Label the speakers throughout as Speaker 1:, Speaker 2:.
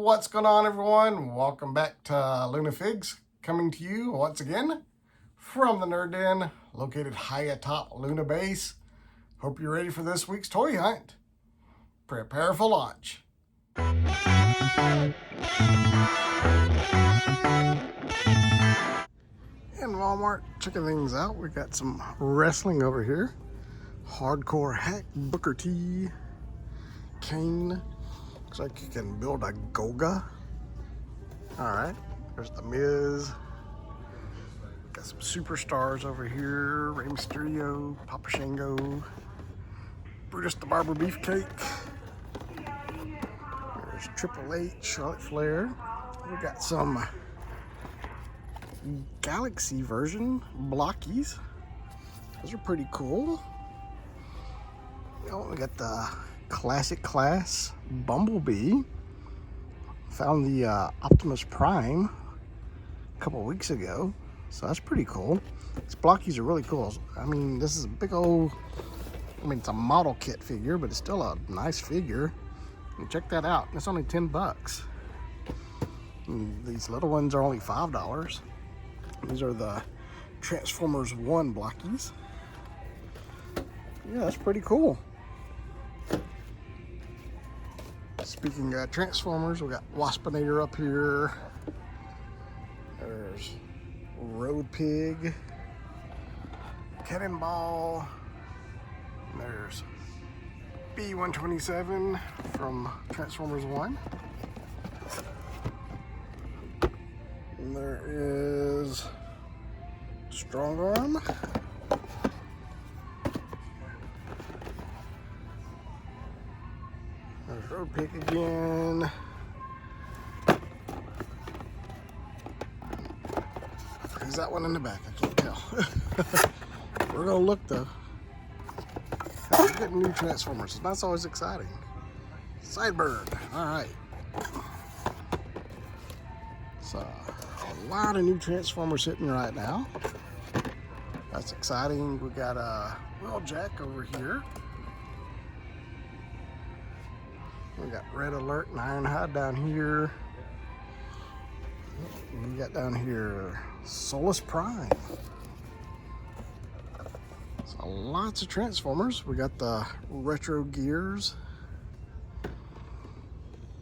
Speaker 1: What's going on, everyone? Welcome back to Lunafigs, coming to you once again from the Nerd Den, located high atop Luna Base. Hope you're ready for this week's toy hunt. Prepare for launch. In Walmart, checking things out, we got some wrestling over here. Hardcore Hack, Booker T, Kane. Looks like you can build a Goga. Alright, there's The Miz. Got some superstars over here. Rey Mysterio, Papa Shango, Brutus the Barber Beefcake. There's Triple H, Charlotte Flair. We got some Galaxy version blockies. Those are pretty cool. Oh, we got the Classic Class Bumblebee. Found the Optimus Prime a couple weeks ago, so that's pretty cool. These blockies are really cool. I mean, this is a big old, it's a model kit figure, but it's still a nice figure. And check that out. It's only 10 bucks. And these little ones are only $5. These are the Transformers 1 blockies. Yeah, that's pretty cool. Speaking of Transformers, we got Waspinator up here. There's Road Pig, Cannonball. And there's B-127 from Transformers 1. And there is Strong Arm. There's Road Pig again. Is that one in the back? I can't tell. We're gonna look though. We're getting new Transformers. That's always exciting. Sideburn. All right. So a lot of new Transformers hitting right now. That's exciting. We got a Wheeljack over here. We got Red Alert and Ironhide down here. We got down here Solus Prime. So lots of Transformers. We got the Retro Gears.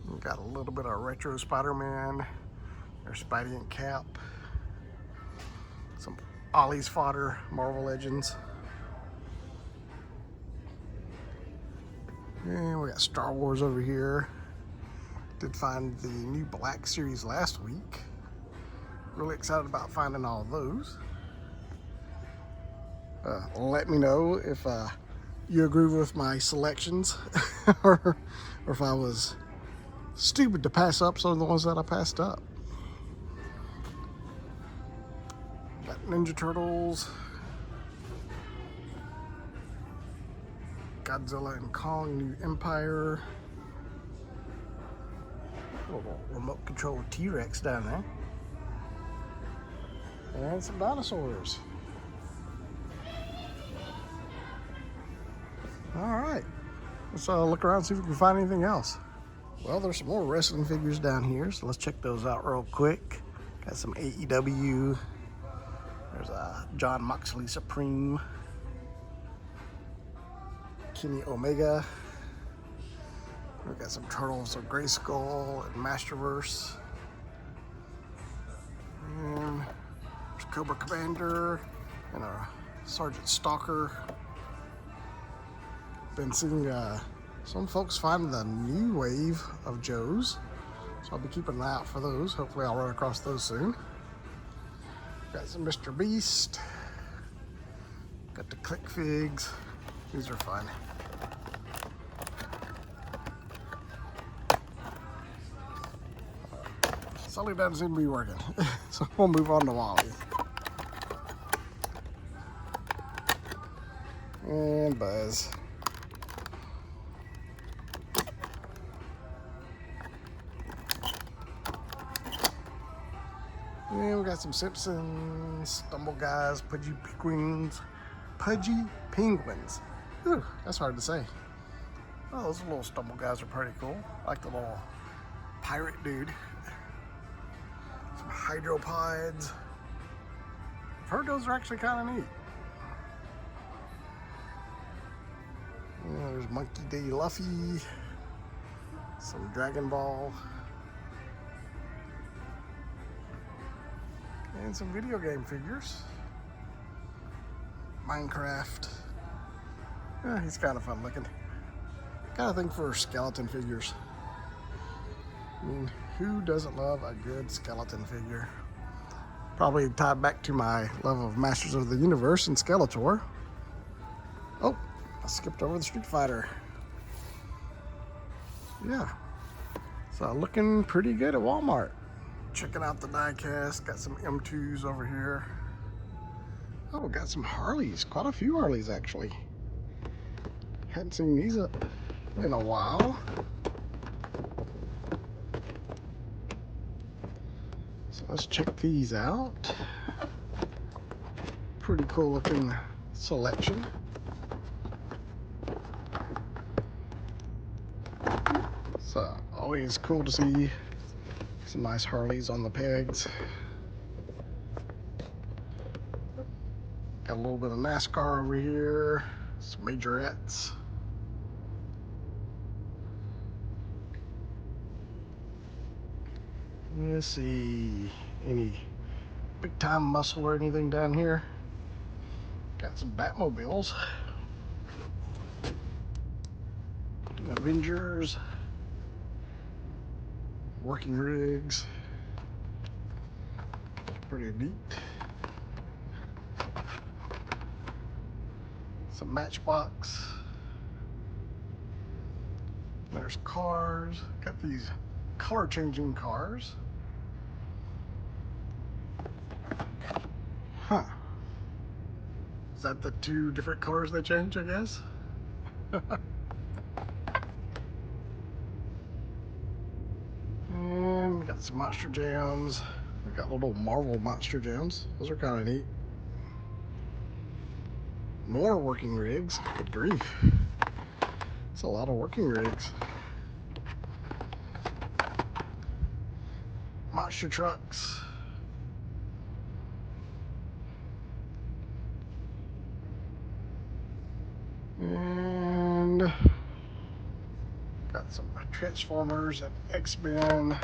Speaker 1: We got a little bit of Retro Spider-Man. There's Spidey and Cap. Some Ollie's Fodder, Marvel Legends. And we got Star Wars over here. Did find the new Black Series last week. Really excited about finding all of those. Let me know if you agree with my selections or if I was stupid to pass up some of the ones that I passed up. Got Ninja Turtles. Godzilla and Kong, New Empire. Little remote control T-Rex down there. And some dinosaurs. Alright. Let's look around and see if we can find anything else. Well, there's some more wrestling figures down here, so let's check those out real quick. Got some AEW. There's a John Moxley Supreme. Kenny Omega. We got some Turtles of Grayskull and Masterverse. And there's Cobra Commander and a Sergeant Stalker. Been seeing some folks find the new wave of Joes, so I'll be keeping an eye out for those. Hopefully I'll run across those soon. Got some Mr. Beast. Got the Click Figs. These are fun. Sully doesn't seem to be working, so we'll move on to Wally. And Buzz. And we got some Simpsons, Stumble Guys, Pudgy Penguins. Ooh, that's hard to say. Oh, those little Stumble Guys are pretty cool. I like the little pirate dude. Some hydropods. I've heard those are actually kind of neat. Yeah, there's Monkey D. Luffy. Some Dragon Ball. And some video game figures. Minecraft. Yeah, he's kind of fun looking. Kind of thing for skeleton figures. I mean, who doesn't love a good skeleton figure? Probably tied back to my love of Masters of the Universe and Skeletor. Oh, I skipped over the Street Fighter. Yeah. So looking pretty good at Walmart. Checking out the die-cast. Got some M2s over here. Oh, got some Harleys. Quite a few Harleys, actually. Hadn't seen these up in a while. So let's check these out. Pretty cool looking selection. So always cool to see some nice Harleys on the pegs. Got a little bit of NASCAR over here. Some majorettes. Let's see, any big time muscle or anything down here. Got some Batmobiles. Avengers. Working rigs. Pretty neat. Some Matchbox. There's cars. Got these color changing cars. Huh. Is that the two different colors they change, I guess? And we got some Monster Jams. We got little Marvel Monster Jams. Those are kind of neat. More working rigs. Good grief. It's a lot of working rigs. Monster trucks. And got some Transformers and X-Men.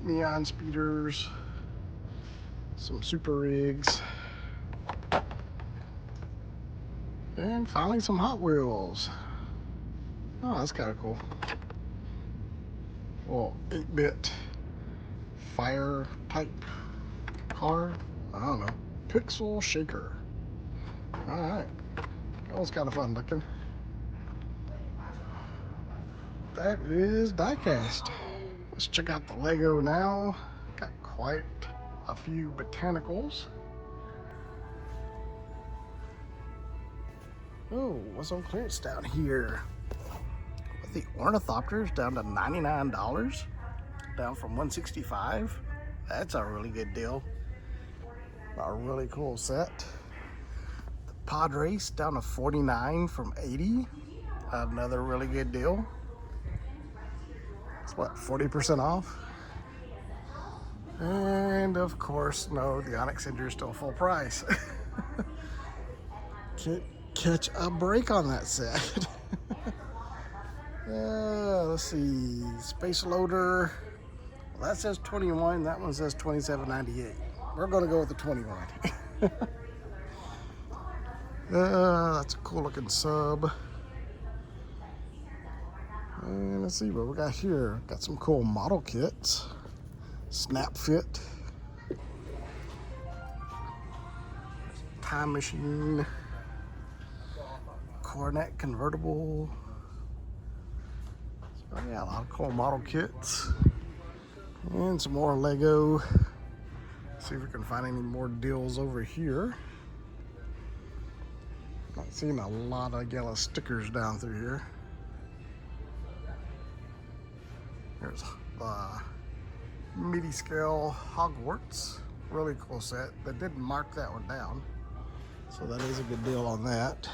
Speaker 1: Neon speeders. Some super rigs. And finally some Hot Wheels. Oh, that's kind of cool. Well, 8-bit fire type car. I don't know. Pixel Shaker. Alright. That was kind of fun looking. That is diecast. Let's check out the Lego now. Got quite a few botanicals. Oh, what's on clearance down here? With the Ornithopters down to $99, down from $165. That's a really good deal. A really cool set. The Pod Race down to $49 from $80. Another really good deal. It's what, 40% off? And of course, no, the Onyx Cinder is still full price. Can't catch a break on that set. Let's see, Space Loader. Well, that says 21. That one says $27.98. We're gonna go with the 21. That's a cool looking sub. And let's see what we got here. Got some cool model kits. Snap Fit. Time Machine. Coronet convertible. So yeah, a lot of cool model kits. And some more Lego. See if we can find any more deals over here. Not seeing a lot of yellow stickers down through here. There's the MIDI scale Hogwarts. Really cool set. They did mark that one down, so that is a good deal on that.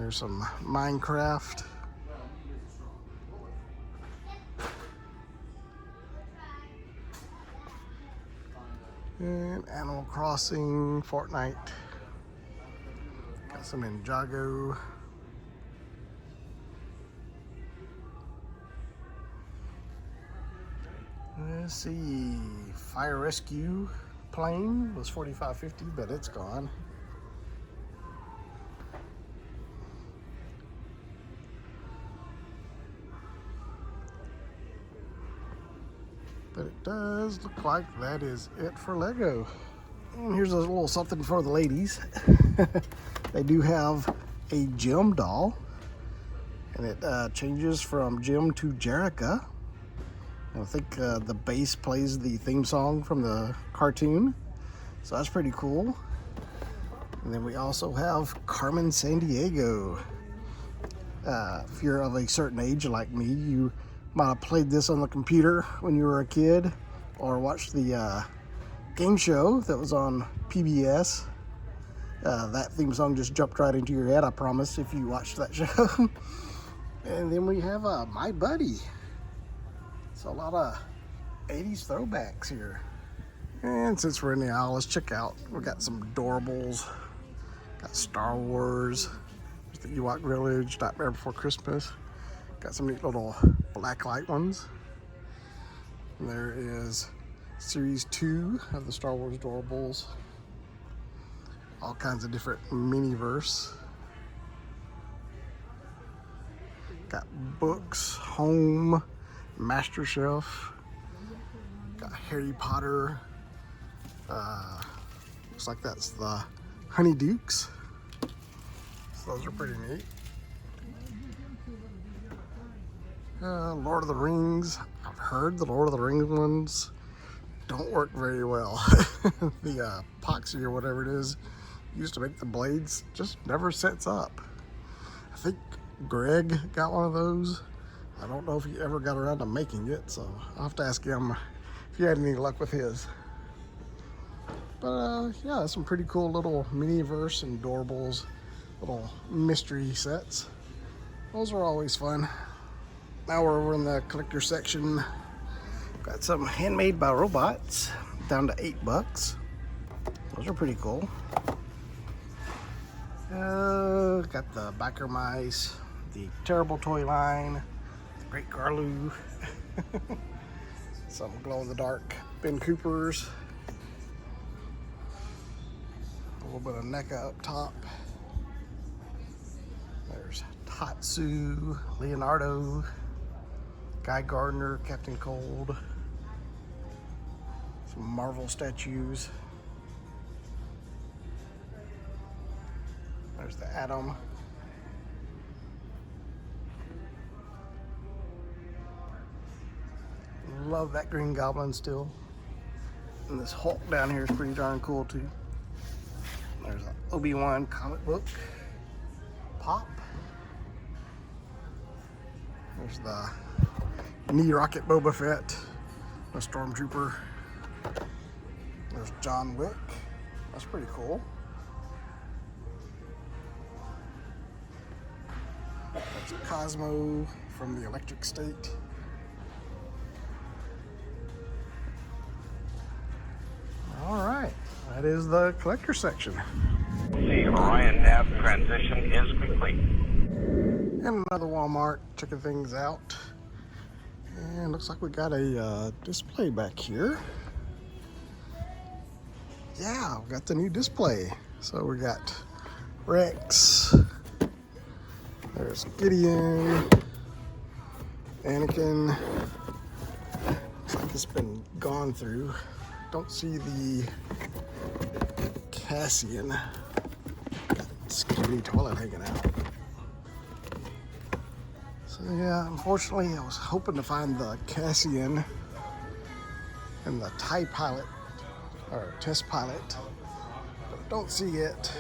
Speaker 1: There's some Minecraft. And Animal Crossing, Fortnite. Got some Ninjago. Let's see, fire rescue plane was $45.50, but it's gone. But it does look like that is it for Lego. And here's a little something for the ladies. They do have a Jem doll, and it changes from Jem to Jerrica. I think the bass plays the theme song from the cartoon, so that's pretty cool. And then we also have Carmen Sandiego. If you're of a certain age like me, you might have played this on the computer when you were a kid, or watched the game show that was on PBS. That theme song just jumped right into your head, I promise, if you watched that show. And then we have My Buddy. So a lot of 80s throwbacks here. And since we're in the aisle, let's check out. We got some Doorables. Got Star Wars. There's the Ewok Village, Nightmare Before Christmas. Got some neat little blacklight ones. And there is Series 2 of the Star Wars Doorables. All kinds of different mini-verse. Got books, home, Master Shelf. Got Harry Potter. Looks like that's the Honeydukes. So those are pretty neat. Lord of the Rings. I've heard the Lord of the Rings ones don't work very well. The epoxy or whatever it is used to make the blades just never sets up. I think Greg got one of those. I don't know if he ever got around to making it, so I'll have to ask him if he had any luck with his. But yeah, some pretty cool little mini-verse and Doorables, little mystery sets. Those are always fun. Now we're over in the collector section. Got some Handmade by Robots, down to $8. Those are pretty cool. Got the Biker Mice, the Terrible Toy line, the Great Garloo, some glow-in-the-dark Ben Coopers, a little bit of NECA up top. There's Tatsu, Leonardo, Guy Gardner, Captain Cold, some Marvel statues. There's the Atom. Love that Green Goblin still. And this Hulk down here is pretty darn cool too. There's an Obi-Wan comic book. Pop. There's the Knee Rocket Boba Fett. A Stormtrooper. There's John Wick. That's pretty cool. That's Cosmo from the Electric State. All right, that is the collector section.
Speaker 2: The Orion nav transition is complete.
Speaker 1: And another Walmart, checking things out. And looks like we got a display back here. Yeah, we got the new display. So we got Rex. There's Gideon. Anakin. Looks like it's been gone through. Don't see the Cassian. Got skinny toilet hanging out. So yeah, unfortunately I was hoping to find the Cassian and the TIE pilot, or test pilot, but I don't see it.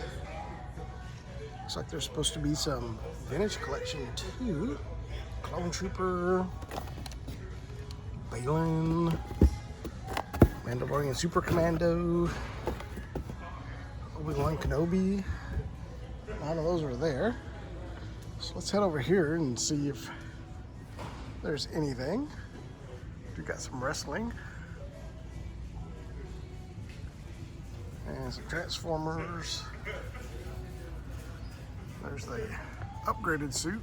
Speaker 1: Looks like there's supposed to be some vintage collection too. Clone Trooper, Balin, Mandalorian Super Commando, Obi-Wan Kenobi. None of those are there. So let's head over here and see if there's anything. We got some wrestling. And some Transformers. There's the upgraded suit.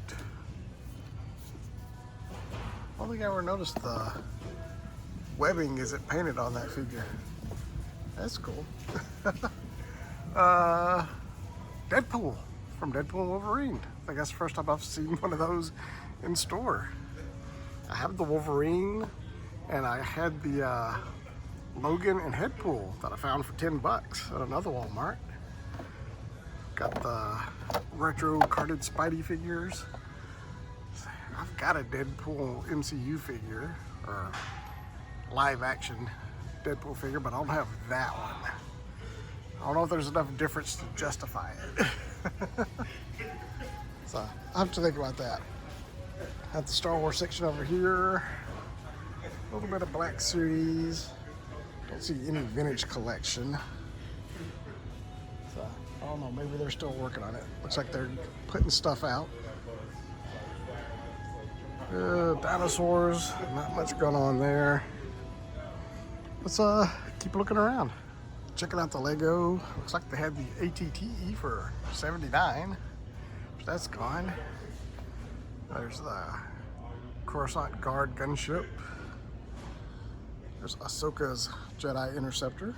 Speaker 1: I don't think I ever noticed the webbing isn't painted on that figure. That's cool. Deadpool from Deadpool and Wolverine. I think that's the first time I've seen one of those in store. I have the Wolverine, and I had the Logan and Headpool that I found for $10 at another Walmart. Got the retro carded Spidey figures. I've got a Deadpool MCU figure, or live action Deadpool figure, but I don't have that one. I don't know if there's enough difference to justify it. So I have to think about that. At the Star Wars section over here, a little bit of Black Series. Don't see any vintage collection. So I don't know, maybe they're still working on it. Looks like they're putting stuff out. Dinosaurs, not much going on there. Let's keep looking around. Checking out the Lego. Looks like they had the ATTE for $79. But that's gone. There's the Coruscant Guard gunship. There's Ahsoka's Jedi Interceptor.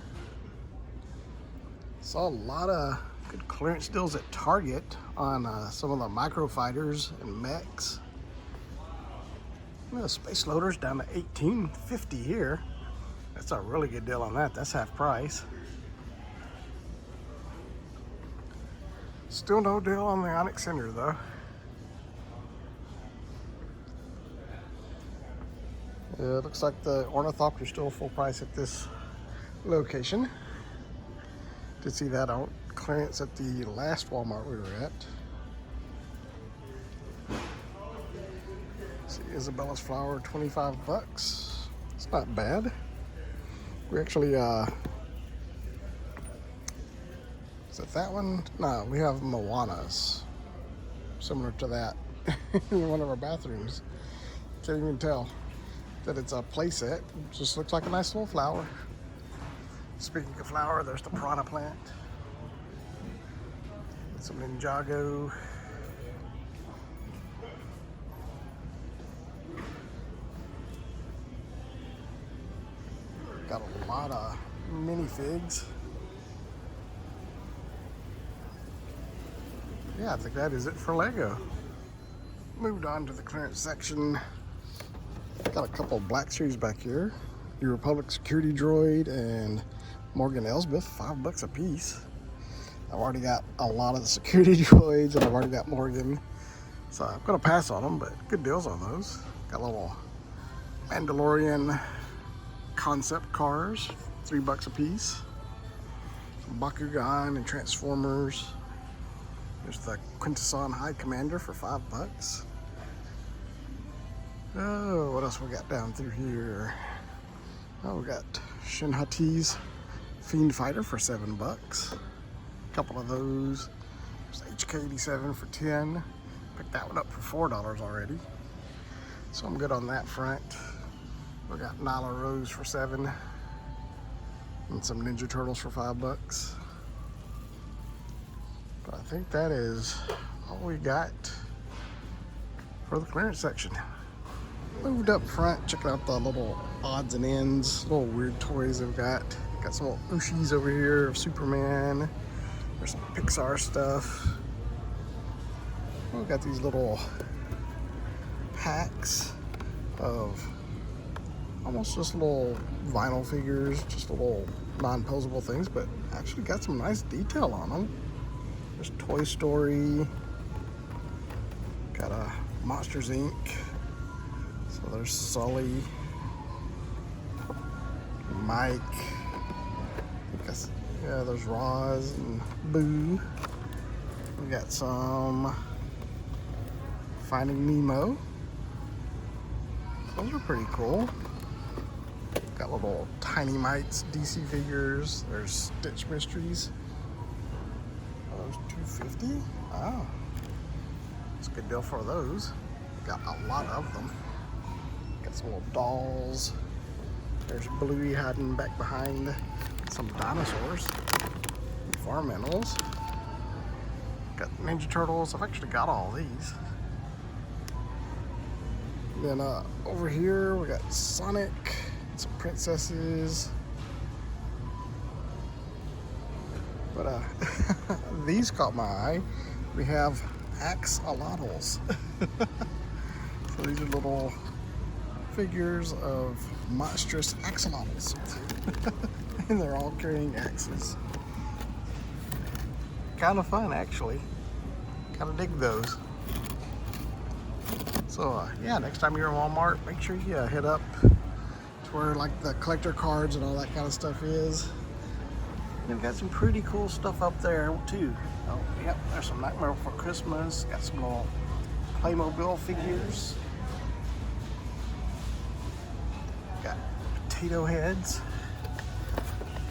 Speaker 1: Saw a lot of good clearance deals at Target on some of the microfighters and mechs. The Space Loader's down to $18.50 here. That's a really good deal on that. That's half price. Still no deal on the Onyx Cinder though. It looks like the Ornithopter's still full price at this location. Did see that out clearance at the last Walmart we were at. See, Isabella's flower, $25. It's not bad. We actually, is it that one? No, we have Moanas, similar to that, in one of our bathrooms. Can't even tell that it's a playset. It just looks like a nice little flower. Speaking of flower, there's the Piranha plant. Some Ninjago. Got a lot of minifigs. Yeah, I think that is it for Lego. Moved on to the clearance section. Got a couple of Black Series back here. New Republic Security Droid and Morgan Elsbeth, $5 a piece. I've already got a lot of the security droids and I've already got Morgan. So I'm gonna pass on them, but good deals on those. Got a little Mandalorian concept cars, $3 a piece. Some Bakugan and Transformers. There's the Quintesson High Commander for $5. Oh, what else we got down through here? Oh, we got Shin Hati's Fiend Fighter for $7. A couple of those. There's HK-87 for $10. Picked that one up for $4 already. So I'm good on that front. We got Nyla Rose for $7. And some Ninja Turtles for $5. But I think that is all we got for the clearance section. Moved up front, checking out the little odds and ends, little weird toys they've got. Got some little Ushis over here of Superman. There's some Pixar stuff. We've got these little packs of almost just little vinyl figures, just little non-posable things, but actually got some nice detail on them. There's Toy Story. Got a Monsters Inc. So there's Sully, Mike. Yeah, there's Roz and Boo. We got some Finding Nemo. Those are pretty cool. Got little Tiny Mites DC figures. There's Stitch Mysteries. Those $2.50. Oh. It's a good deal for those. Got a lot of them. Got some little dolls. There's Bluey hiding back behind some dinosaurs. Farm animals. Got Ninja Turtles. I've actually got all these. Then over here we got Sonic, some princesses. But these caught my eye. We have axolotls. So these are little figures of monstrous axolotls. And they're all carrying axes. Kind of fun, actually. Kind of dig those. So yeah, next time you're in Walmart, make sure you head up to where like the collector cards and all that kind of stuff is. They've got some pretty cool stuff up there too. Oh, yep, there's some Nightmare Before Christmas. Got some little Playmobil figures. Got potato heads,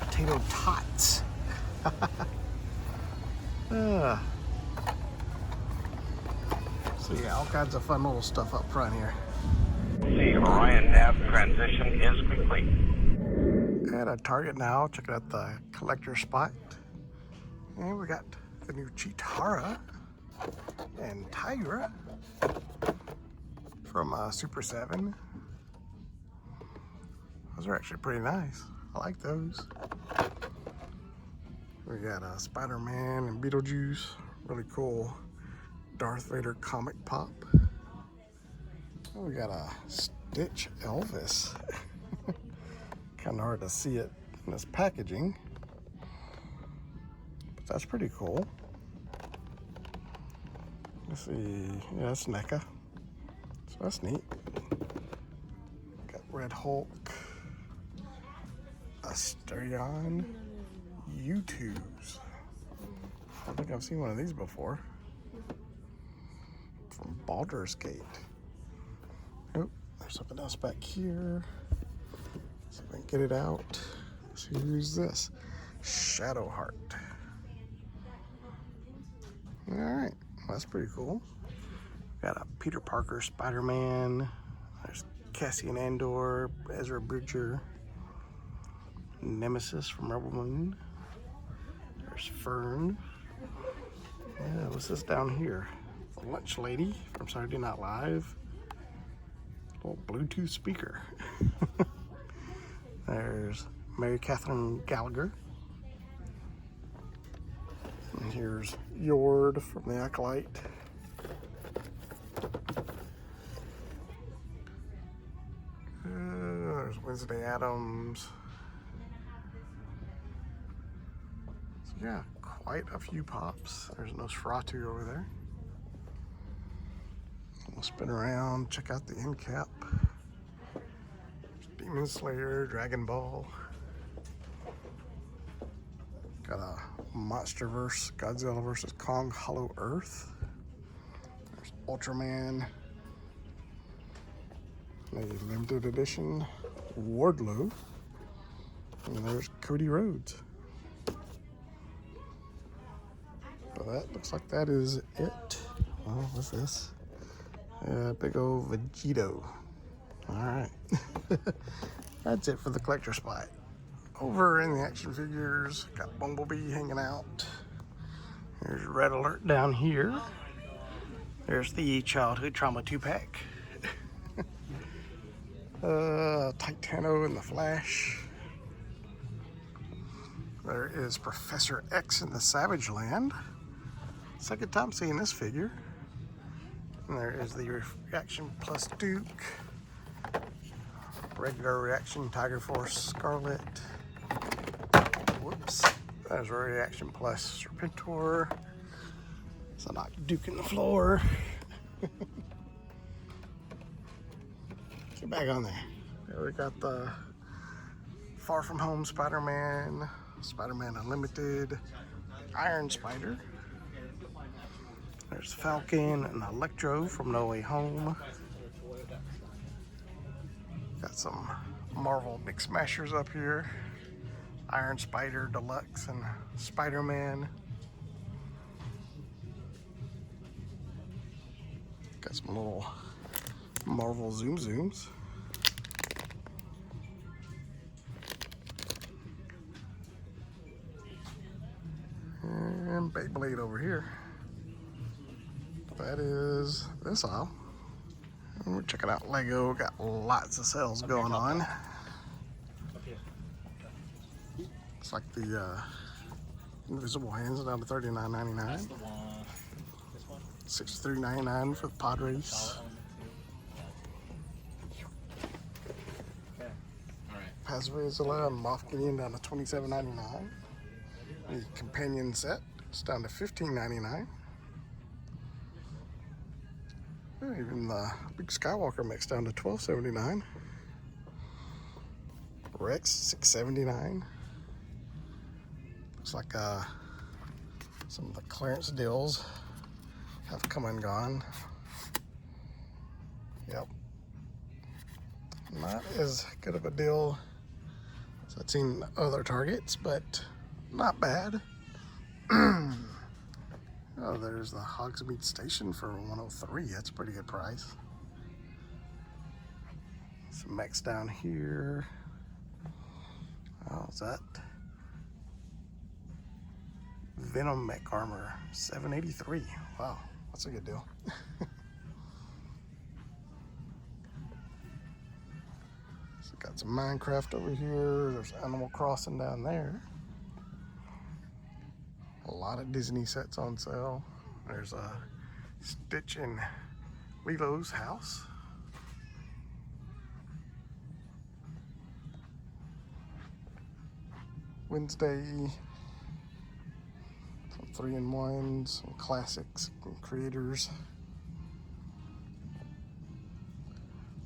Speaker 1: potato tots. So yeah, all kinds of fun little stuff up front here.
Speaker 2: The Orion nav transition is complete.
Speaker 1: At a Target now, checking out the collector spot. And we got the new Cheetara and Tyra from Super 7. Those are actually pretty nice. I like those. We got Spider-Man and Beetlejuice. Really cool Darth Vader comic pop. We got a Stitch Elvis. Kind of hard to see it in this packaging, but that's pretty cool. Let's see, yeah, that's NECA, so that's neat. Got Red Hulk, Asterion, U2s. I don't think I've seen one of these before. From Baldur's Gate. Oh, there's something else back here. See if I can get it out. So who's this? Shadowheart. All right, well, that's pretty cool. Got a Peter Parker Spider-Man. There's Cassian Andor, Ezra Bridger, Nemesis from Rebel Moon. There's Fern. Yeah, what's this down here? The Lunch Lady from Saturday Night Live. Little Bluetooth speaker. There's Mary Catherine Gallagher. And here's Yord from The Acolyte. There's Wednesday Addams. So yeah, quite a few pops. There's Nosferatu over there. We'll spin around, check out the end cap. Demon Slayer, Dragon Ball. Got a Monsterverse, Godzilla vs. Kong, Hollow Earth. There's Ultraman. A limited edition Wardlow. And there's Cody Rhodes. So that looks like that is it. Well, what's this? Big old Vegito. All right. That's it for the collector spot. Over in the action figures, got Bumblebee hanging out. There's Red Alert down here. There's the Childhood Trauma 2-pack. Titano and the Flash. There is Professor X in the Savage Land. Second time seeing this figure. And there is the Reaction Plus Duke. Regular Reaction Tiger Force Scarlet. Whoops. There's a Reaction Plus Serpentor. So I knocked Duke in the floor. Get back on there. There we got the Far From Home Spider-Man, Spider-Man Unlimited, Iron Spider. There's Falcon and Electro from No Way Home. Got some Marvel Mix Mashers up here. Iron Spider Deluxe and Spider-Man. Got some little Marvel Zoom Zooms. And Beyblade over here. That is this aisle. And we're checking out Lego. Got lots of sales going on. It's like the Invisible Hands down to $39.99. $63.99 for the pod race. Paz Vizsla and Moff Gideon down to $27.99. The companion set is down to $15.99. Even the big Skywalker mix down to $12.79. Rex $6.79. Looks like some of the clearance deals have come and gone. Yep. Not as good of a deal as I've seen other Targets, but not bad. Oh, there's the Hogsmeade Station for $103. That's a pretty good price. Some mechs down here. Oh, is that Venom mech armor? $783. Wow, that's a good deal. So got some Minecraft over here. There's Animal Crossing down there. A lot of Disney sets on sale. There's a Stitch in Lilo's house. Wednesday, some 3-in-1s, some classics, some creators.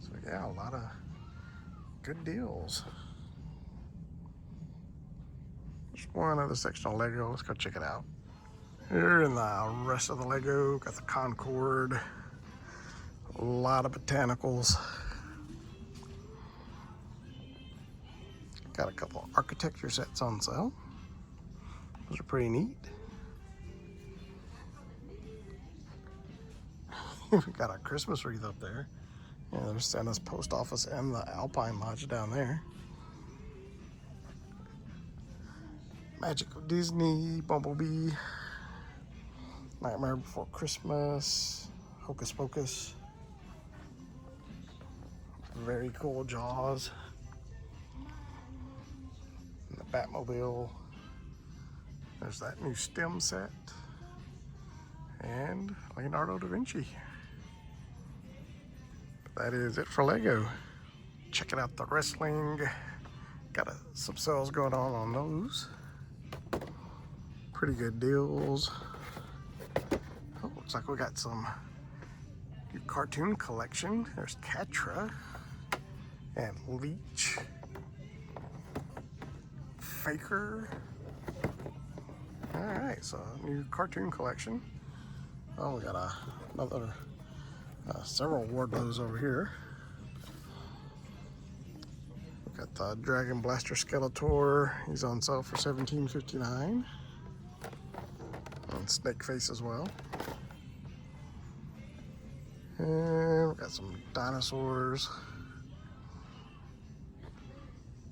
Speaker 1: So yeah, a lot of good deals. There's one other section of Lego. Let's go check it out. Here in the rest of the Lego, got the Concorde. A lot of botanicals. Got a couple architecture sets on sale. Those are pretty neat. We've got a Christmas wreath up there. Yeah, there's Santa's post office and the Alpine Lodge down there. Magical Disney, Bumblebee, Nightmare Before Christmas, Hocus Pocus. Very cool Jaws. And the Batmobile. There's that new STEM set. And Leonardo da Vinci. But that is it for Lego. Checking out the wrestling. Got some sales going on those. Pretty good deals. Oh, looks like we got some new cartoon collection. There's Catra and Leech, Faker. All right, so new cartoon collection. Oh, we got another several Wardlows over here. We got the Dragon Blaster Skeletor. He's on sale for $17.59. And Snake Face as well. And we got some dinosaurs.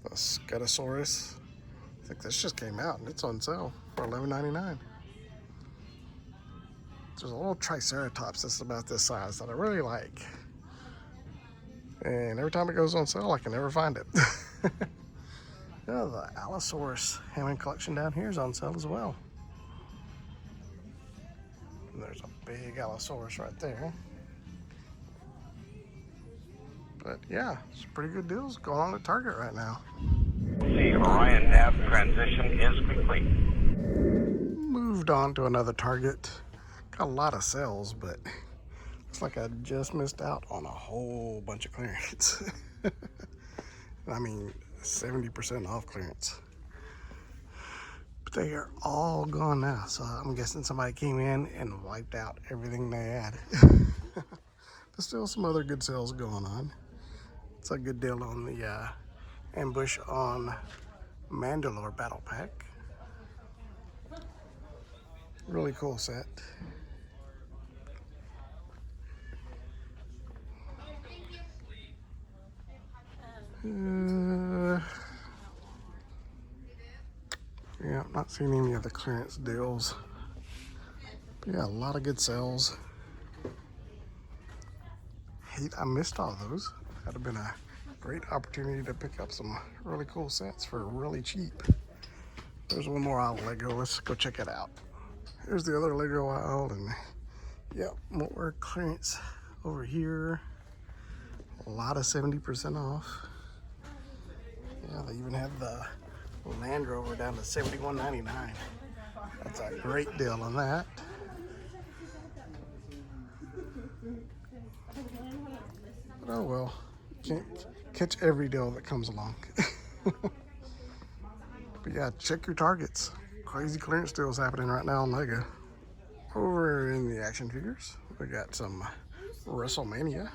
Speaker 1: The Scetosaurus. I think this just came out and it's on sale for $11.99. There's a little Triceratops that's about this size that I really like. And every time it goes on sale, I can never find it. Yeah, the Allosaurus Hammond collection down here is on sale as well. And there's a big Allosaurus right there. But yeah, some pretty good deals going on at Target right now.
Speaker 2: The Orion nav transition is complete.
Speaker 1: Moved on to another Target. Got a lot of sales, but looks like I just missed out on a whole bunch of clearance. I mean, 70% off clearance. But they are all gone now, so I'm guessing somebody came in and wiped out everything they had. There's still some other good sales going on. It's a good deal on the Ambush on Mandalore Battle Pack. Really cool set. Yeah, I'm not seeing any of the clearance deals. But yeah, a lot of good sales. Hate I missed all those. That'd have been a great opportunity to pick up some really cool sets for really cheap. There's one more aisle of Lego. Let's go check it out. Here's the other Lego aisle, and yep, more clearance over here. A lot of 70% off. Yeah, they even have the Land Rover down to $71.99. That's a great deal on that. But oh well, can't catch every deal that comes along. But yeah, check your targets. Crazy clearance deals happening right now on Lego. Over in the action figures, we got some WrestleMania.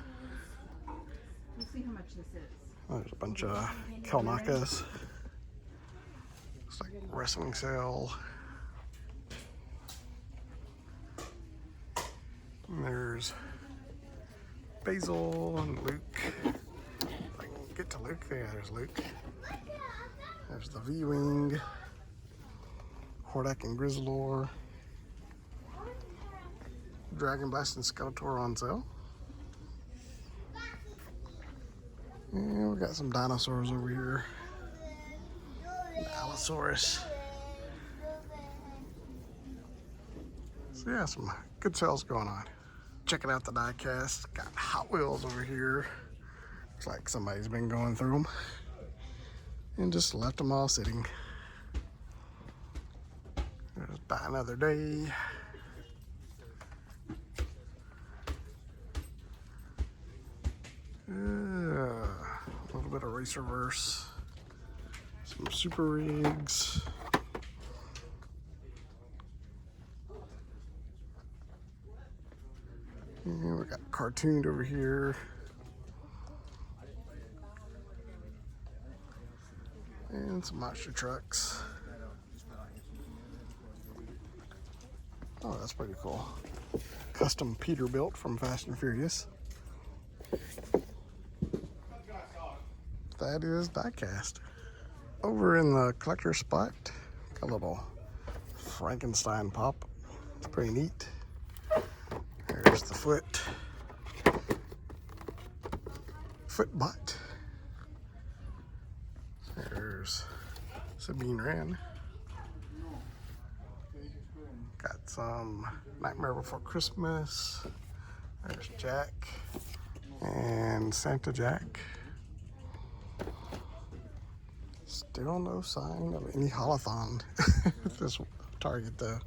Speaker 3: We'll see how much this is.
Speaker 1: There's a bunch of Kelnakas. It's like wrestling sale. And there's Basil and Luke. If I can get to Luke, yeah, there's Luke. There's the V-Wing, Hordak and Grizzlor, Dragon Blast and Skeletor on sale. And we got some dinosaurs over here. An Allosaurus. So yeah, some good sales going on. Checking out the diecast. Got Hot Wheels over here. Looks like somebody's been going through them and just left them all sitting. There's Die Another Day. A little bit of Racerverse. Some Super Rigs. And we got Cartooned over here. And some monster trucks. Oh, that's pretty cool. Custom Peterbilt from Fast and Furious. That is diecast. Over in the collector spot, got a little Frankenstein pop. It's pretty neat. There's the Footbot. There's Sabine Wren. Got some Nightmare Before Christmas. There's Jack and Santa Jack. Still no sign of any holothon at this Target though.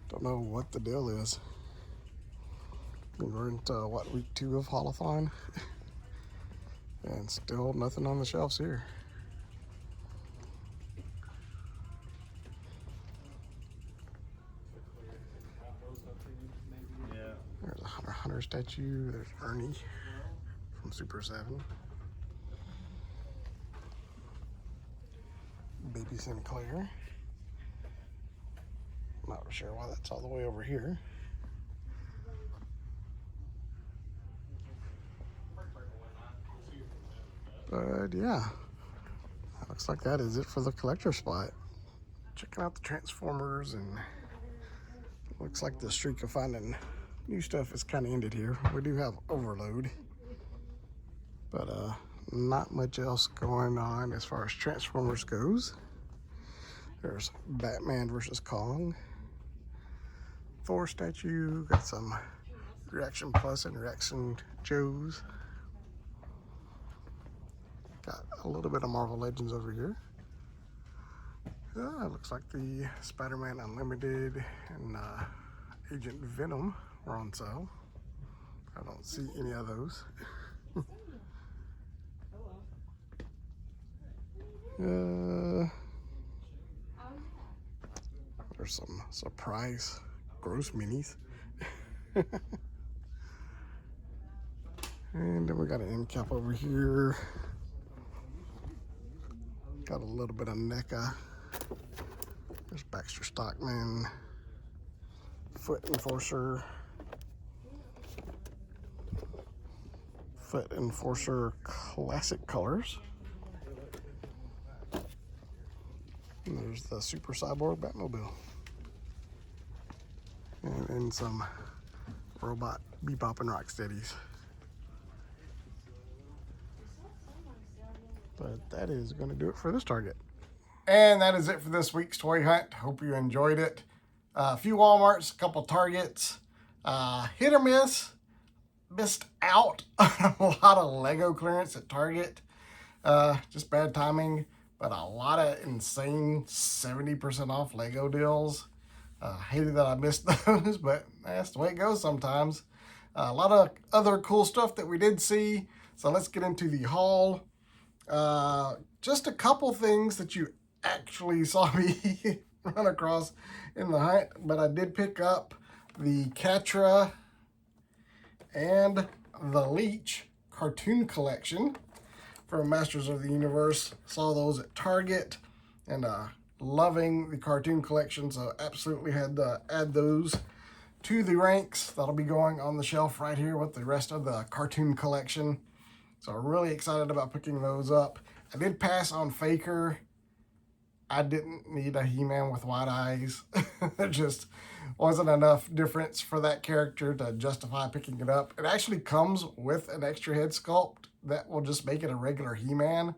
Speaker 1: Don't know what the deal is. We're into what, week 2 of holothon? And still nothing on the shelves here. There's a Hunter statue. There's Ernie from Super 7. Baby Sinclair. Not sure why that's all the way over here. But yeah, looks like that is it for the collector spot. Checking out the Transformers, and it looks like the streak of finding new stuff is kind of ended here. We do have Overload, but not much else going on as far as Transformers goes. There's Batman versus Kong, Thor statue, got some Reaction Plus and Reaction Joes. Got a little bit of Marvel Legends over here. It looks like the Spider-Man Unlimited and Agent Venom were on sale. I don't see any of those. There's some surprise gross minis. And then we got an end cap over here. Got a little bit of NECA. There's Baxter Stockman, Foot Enforcer, Foot Enforcer Classic Colors. And there's the Super Cyborg Batmobile. And some robot Bebop and Rocksteadies. But that is going to do it for this Target. And that is it for this week's toy hunt. Hope you enjoyed it. A few Walmarts, a couple Targets. Hit or miss. Missed out on a lot of Lego clearance at Target. Just bad timing. But a lot of insane 70% off Lego deals. Hated that I missed those, but that's the way it goes sometimes. A lot of other cool stuff that we did see. So let's get into the haul. Just a couple things that you actually saw me run across in the hunt, but I did pick up the Catra and the Leech cartoon collection from Masters of the Universe. Saw those at Target and loving the cartoon collection, so absolutely had to add those to the ranks. That'll be going on the shelf right here with the rest of the cartoon collection. So really excited about picking those up. I did pass on Faker. I didn't need a He-Man with white eyes. There just wasn't enough difference for that character to justify picking it up. It actually comes with an extra head sculpt that will just make it a regular He-Man.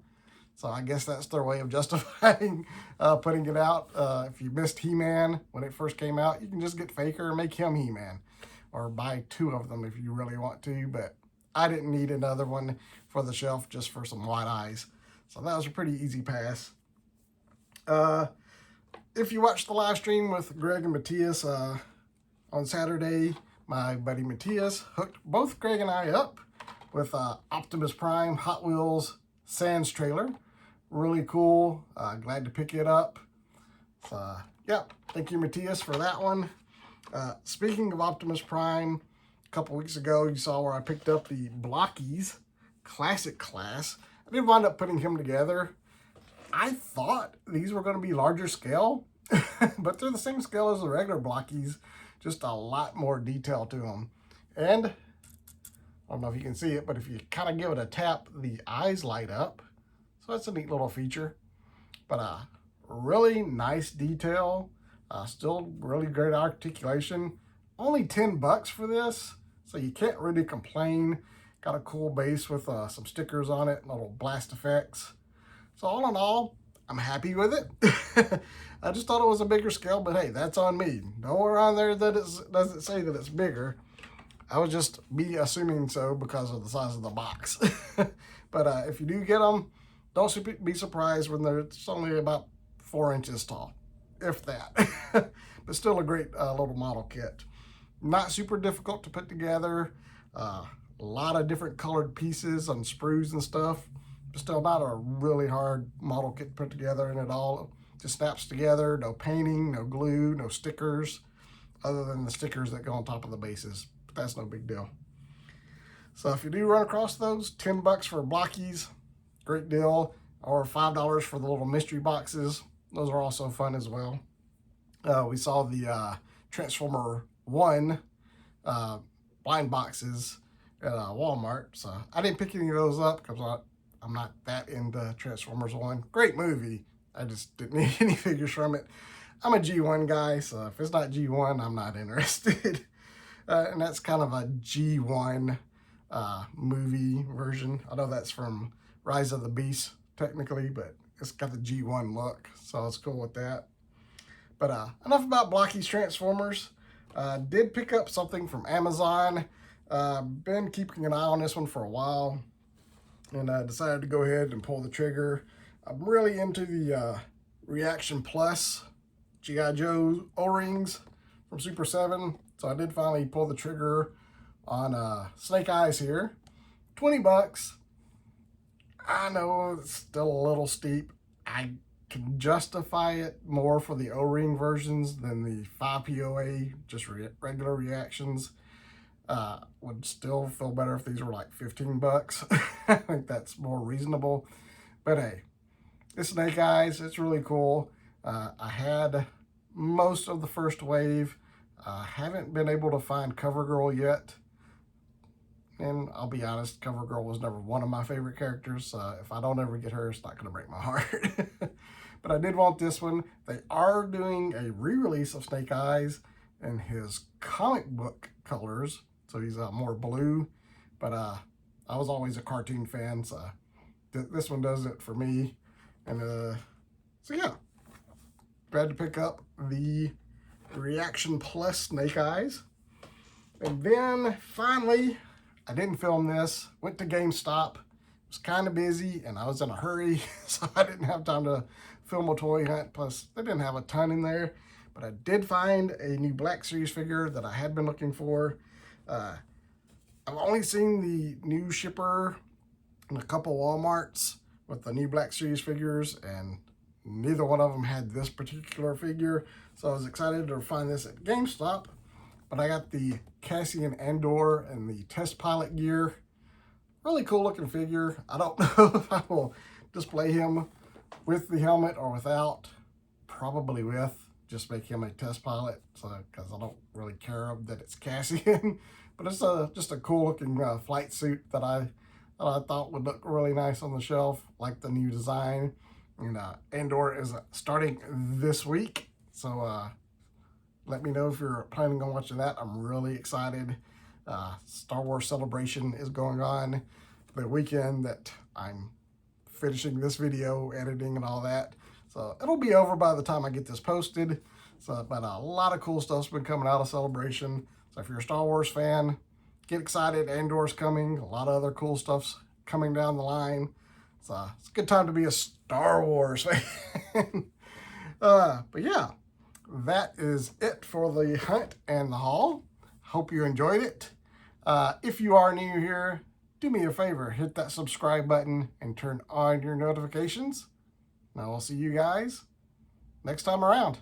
Speaker 1: So I guess that's their way of justifying putting it out. If you missed He-Man when it first came out, you can just get Faker and make him He-Man. Or buy 2 of them if you really want to. But I didn't need another one for the shelf just for some white eyes. So that was a pretty easy pass. If you watched the live stream with Greg and Matthias on Saturday, my buddy Matthias hooked both Greg and I up with Optimus Prime Hot Wheels Sands trailer. Really cool. Glad to pick it up. So, yeah, thank you, Matthias, for that one. Speaking of Optimus Prime, a couple weeks ago, you saw where I picked up the Blockies Classic Class. I did wind up putting him together. I thought these were going to be larger scale, but they're the same scale as the regular Blockies, just a lot more detail to them. And I don't know if you can see it, but if you kind of give it a tap, the eyes light up. So that's a neat little feature. But really nice detail. Still really great articulation. Only $10 for this, so you can't really complain. Got a cool base with some stickers on it, little blast effects. So all in all, I'm happy with it. I just thought it was a bigger scale, but hey, that's on me. Nowhere on there that it doesn't say that it's bigger. I would just be assuming so because of the size of the box. But if you do get them, don't be surprised when it's only about 4 inches tall, if that. But still a great little model kit. Not super difficult to put together. A lot of different colored pieces on sprues and stuff. Still not a really hard model kit to put together, and it all just snaps together. No painting, no glue, no stickers, other than the stickers that go on top of the bases. But that's no big deal. So if you do run across those, $10 for Blockies, great deal, or $5 for the little mystery boxes. Those are also fun as well. We saw the Transformer 1 blind boxes at Walmart, so I didn't pick any of those up because I'm not that into Transformers 1. Great movie. I just didn't need any figures from it. I'm a G1 guy, so if it's not G1, I'm not interested. And that's kind of a G1 movie version. I know that's from Rise of the Beast, technically, but it's got the G1 look, so it's cool with that. But enough about Blockies Transformers. Did pick up something from Amazon. Been keeping an eye on this one for a while, and I decided to go ahead and pull the trigger. I'm really into the Reaction Plus G.I. Joe O-rings from Super 7, so I did finally pull the trigger on Snake Eyes here. $20. I know it's still a little steep. I can justify it more for the O-ring versions than the 5POA, just regular reactions. Would still feel better if these were like $15. I think that's more reasonable. But hey, it's Snake Eyes. It's really cool. I had most of the first wave. Haven't been able to find CoverGirl yet. And I'll be honest, CoverGirl was never one of my favorite characters. If I don't ever get her, it's not going to break my heart. But I did want this one. They are doing a re-release of Snake Eyes in his comic book colors. So he's more blue. But I was always a cartoon fan, so this one does it for me. And so yeah, glad to pick up the Reaction Plus Snake Eyes. And then finally, I didn't film this, went to GameStop. It was kind of busy and I was in a hurry, so I didn't have time to film a toy hunt. Plus, they didn't have a ton in there, but I did find a new Black Series figure that I had been looking for. I've only seen the new shipper in a couple Walmarts with the new Black Series figures, and neither one of them had this particular figure. So I was excited to find this at GameStop. But I got the Cassian Andor and the test pilot gear. Really cool looking figure. I don't know if I will display him with the helmet or without. Probably with. Just make him a test pilot, so because I don't really care that it's Cassian. But it's just a cool looking flight suit that I thought would look really nice on the shelf. Like the new design. And Andor is starting this week. So let me know if you're planning on watching that. I'm really excited. Star Wars Celebration is going on the weekend that I'm finishing this video, editing and all that. So it'll be over by the time I get this posted. So, but a lot of cool stuff's been coming out of Celebration. So if you're a Star Wars fan, get excited. Andor's coming. A lot of other cool stuff's coming down the line. So it's a good time to be a Star Wars fan. But yeah, that is it for the hunt and the haul. Hope you enjoyed it. If you are new here, do me a favor, hit that subscribe button and turn on your notifications. Now I'll see you guys next time around.